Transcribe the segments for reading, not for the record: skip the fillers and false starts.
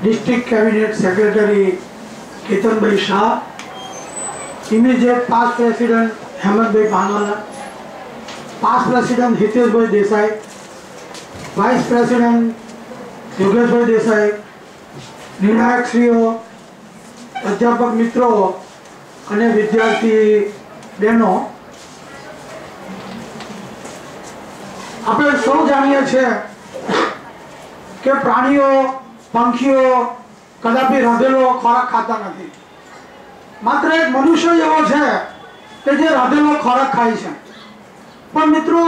District cabinet secretary Ketan भाई Shah, immediate past president Hemant भाई Bhanwala, past president Hitesh भाई देसाई, वाइस प्रेसिडेंट योगेश भाई देसाई, निर्णायक श्रीओ, अध्यापक मित्रों અને વિદ્યાર્થી બહેનો, આપણે સૌ જાણીએ છીએ કે પ્રાણીઓ પંખીઓ કદાપી રાંધેલો ખોરાક ખાતા નથી। માત્ર એક મનુષ્ય એવો છે કે જે રાંધેલો ખોરાક ખાય છે। પણ મિત્રો,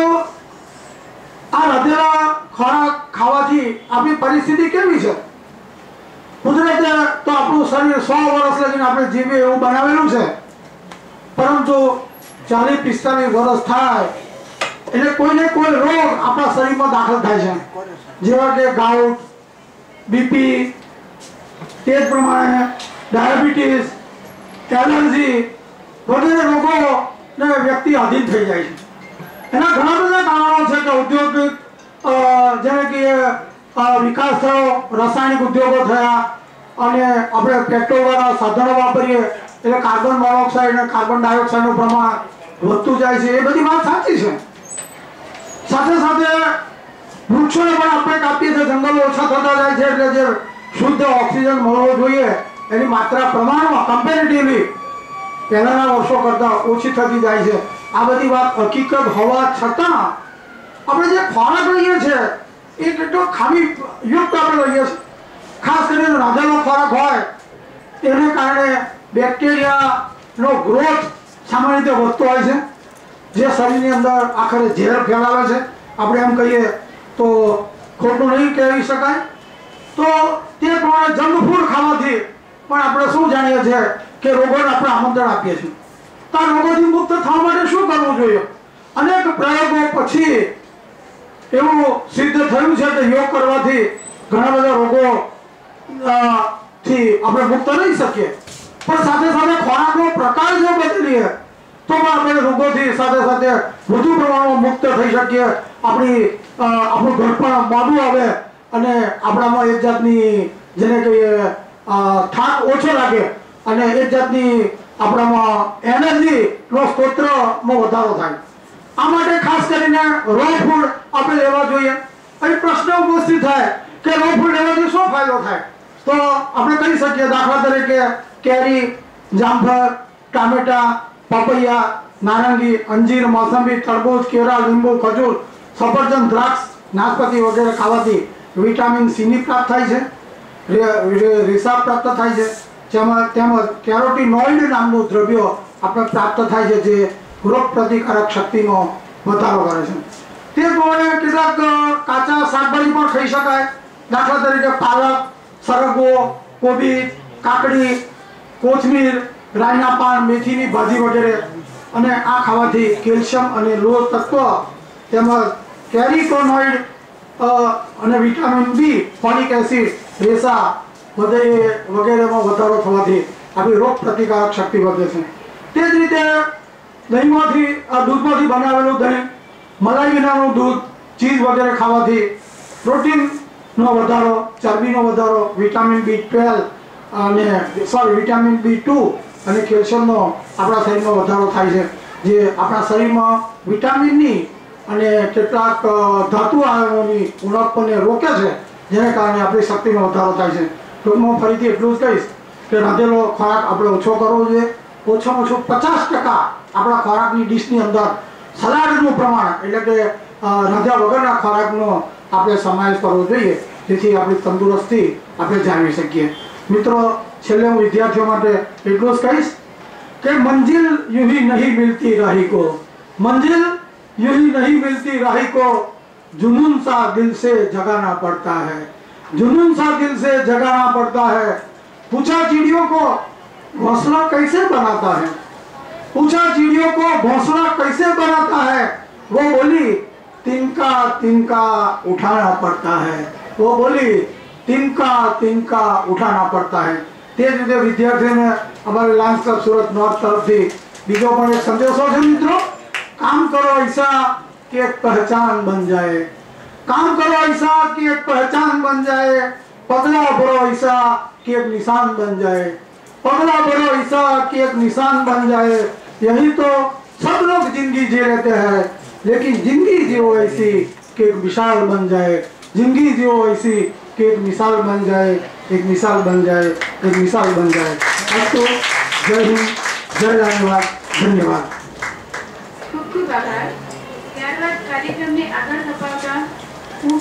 આ રાંધેલા ખોરાક ખાવાથી આપણી પરિસ્થિતિ કેવી છે? કુદરતે તો આપણું શરીર 100 વર્ષ લગીને આપણે જીવીએ એવું બનાવેલું છે, પરંતુ 40-45 વર્ષ થાય એટલે કોઈને કોઈ રોગ આપણા શરીરમાં દાખલ થાય છે, જેવા કે ગાઉટ, બીપી, તે જ પ્રમાણે ડાયાબિટીસ, એલર્જી વગેરે રોગોને વ્યક્તિ અધીન થઈ જાય છે। એના ઘણા બધા કારણો છે કે ઔદ્યોગિક જેને કે विकास थयो, रासायनिक उद्योगों थया अने आपणे पेट्रोल वाला साधनो वापरीए એટલે કાર્બન મોનોક્સાઇડ અને કાર્બન ડાયોક્સાઇડ નું પ્રમાણ વધતું જાય છે। એ બધી વાત સાચી છે। સાથે સાથે વૃક્ષોને પણ આપણે કાપીએ છીએ, જંગલો ઓછા થતા જાય છે, એટલે જે શુદ્ધ ઓક્સિજન મળવો જોઈએ એની માત્રા પ્રમાણમાં કમ્પેરેટિવલી પહેલાના વર્ષો કરતા ઓછી થતી જાય છે। આ બધી વાત હકીકત હોવા છતાં આપણે જે ખોરાક લઈએ છીએ एक तो खामी युक्त આપણે લઈએ છીએ। ખાસ કરીને રાંધેલો ખોરાક હોય એને કારણે બેક્ટેરિયાનો ગ્રોથ સામાન્ય રીતે વધતો હોય છે, જે શરીરની અંદર આખરે ઝેર ફેલાવે છે। આપણે એમ કહીએ તો ખોટું નહીં કહેવી શકાય। તો તે પ્રમાણે જંક ફૂડ ખાવાથી પણ આપણે શું જાણીએ છીએ કે રોગોને આપણે આમંત્રણ આપીએ છીએ। તો આ રોગોથી મુક્ત થવા માટે શું કરવું જોઈએ? અનેક પ્રયોગો પછી એવું સિદ્ધ થયું છે કે યોગ કરવાથી ઘણા બધા રોગો થી આપણે મુક્ત રહી શકીએ। પણ સાથે સાથે ખોરાકનો પ્રકાર જો બદલીએ તો આપણે રોગોથી સાથે સાથે વધુ પ્રમાણમાં મુક્ત થઈ શકીએ। આપણું ઘર પણ મોડું આવે અને આપણામાં એક જાતની જેને કહીએ થાક ઓછો લાગે અને એક જાતની આપણામાં એનર્જીનો સ્ત્રોતમાં વધારો થાય। આ માટે ખાસ કરીને રો ફૂડ આપણે લેવા જોઈએ। અહીં પ્રશ્ન ઉપસ્થિત થાય કે રો ફૂડ લેવાથી શું ફાયદો થાય? તો આપણે કહી શકીએ, દાખલા તરીકે કેરી, જામફળ, ટામેટા, પપૈયા, નારંગી, અંજીર, મોસંબી, તરબૂચ, કેળા, લીંબુ, ખજૂર, સફરજન, દ્રાક્ષ, નાશપતિ વગેરે ખાવાથી વિટામિન સીની પ્રાપ્ત થાય છે, રેસા પ્રાપ્ત થાય છે, તેમજ કેરોટીનોઇડ નામનું દ્રવ્ય આપણે પ્રાપ્ત થાય છે, જે રોગ प्रतिकारक शक्ति में વધારો કરે છે। તે પ્રમાણે કેટલાક કાચા શાકભાજી પણ ખાઈ શકાય। દાખલા તરીકે પાલક, સરગવો, કોબી, કાકડી, કોથમીર, રાયના પાન, મેથીની ભાજી વગેરે। અને આ ખાવાથી કેલ્શિયમ અને લોહ તત્વ તેમજ કેરોટીનોઇડ અને વિટામિન બી, ફોલિક એસિડ, રેસા વગેરેમાં વધારો થવાથી આપણી રોગ પ્રતિકારક શક્તિ વધે છે। તે જ રીતે દહીંમાંથી દૂધમાંથી બનાવેલું દહીં, મલાઈ વિનાનું दूध, चीज वगैरह खावाથી પ્રોટીનનો વધારો, ચરબીનો વધારો, વિટામિન B12 અને વિટામિન B2 અને કેલ્શિયમનો આપણા શરીરમાં વધારો થાય છે, જે આપણા શરીરમાં વિટામિનની અને કેટલાક ધાતુ આયનોની ઉણપને રોકે છે, જેને કારણે આપણી શક્તિમાં વધારો થાય છે। ટૂંકમાં ફરીથી એટલું જ કહીશ કે રાંધેલો ખોરાક આપણે ઓછો કરવો જોઈએ। ઓછામાં ઓછું 50% આપણા ખોરાકની ડીશની અંદર સલાડનું પ્રમાણ એટલે કે રાંધ્યા વગરના ખોરાકનો આપણે સમાવેશ કરવો જોઈએ, જેથી આપણી તંદુરસ્તી આપણે જાળવી શકીએ। મિત્રો, છેલ્લે હું વિદ્યાર્થીઓ માટે એટલું જ કહીશ કે મંજિલ यूं ही नहीं मिलती राही को, मंजिल यूं ही नहीं मिलती राही को, जुनून सा दिल से जगाना पड़ता है, जुनून सा दिल से जगाना पड़ता है। पूछा चिड़ियों को घोंसला कैसे बनाता है, पूछा चिड़ियों को घोंसला कैसे बनाता है, वो बोली तिनका तिनका उठाना पड़ता है, वो बोली तिनका तिनका उठाना पड़ता है। તે જ રીતે વિદ્યાર્થીઓને અમારી લાયન્સ ક્લબ સુરત નોર્થ તરફથી બીજો પણ એક સંદેશો છે। મિત્રો, काम करो ऐसा कि एक पहचान बन जाए, काम करो ऐसा कि एक पहचान बन जाए, पगला बड़ो ईसा की एक निशान बन जाए, पगला बड़ो ईसा की एक निशान बन जाए। यही तो सब लोग जिंदगी जी लेते हैं, लेकिन जिंदगी जियो ऐसी कि एक मिसाल बन जाए, जिंदगी जियो ऐसी कि एक मिसाल बन जाए, एक मिसाल बन जाए, एक मिसाल बन जाए। अब तो जय हिंद, जय धन्यवाद, धन्यवाद। खूब खूब आभार। ત્યારબાદ કાર્યક્રમને આગળ ધપાવતા હું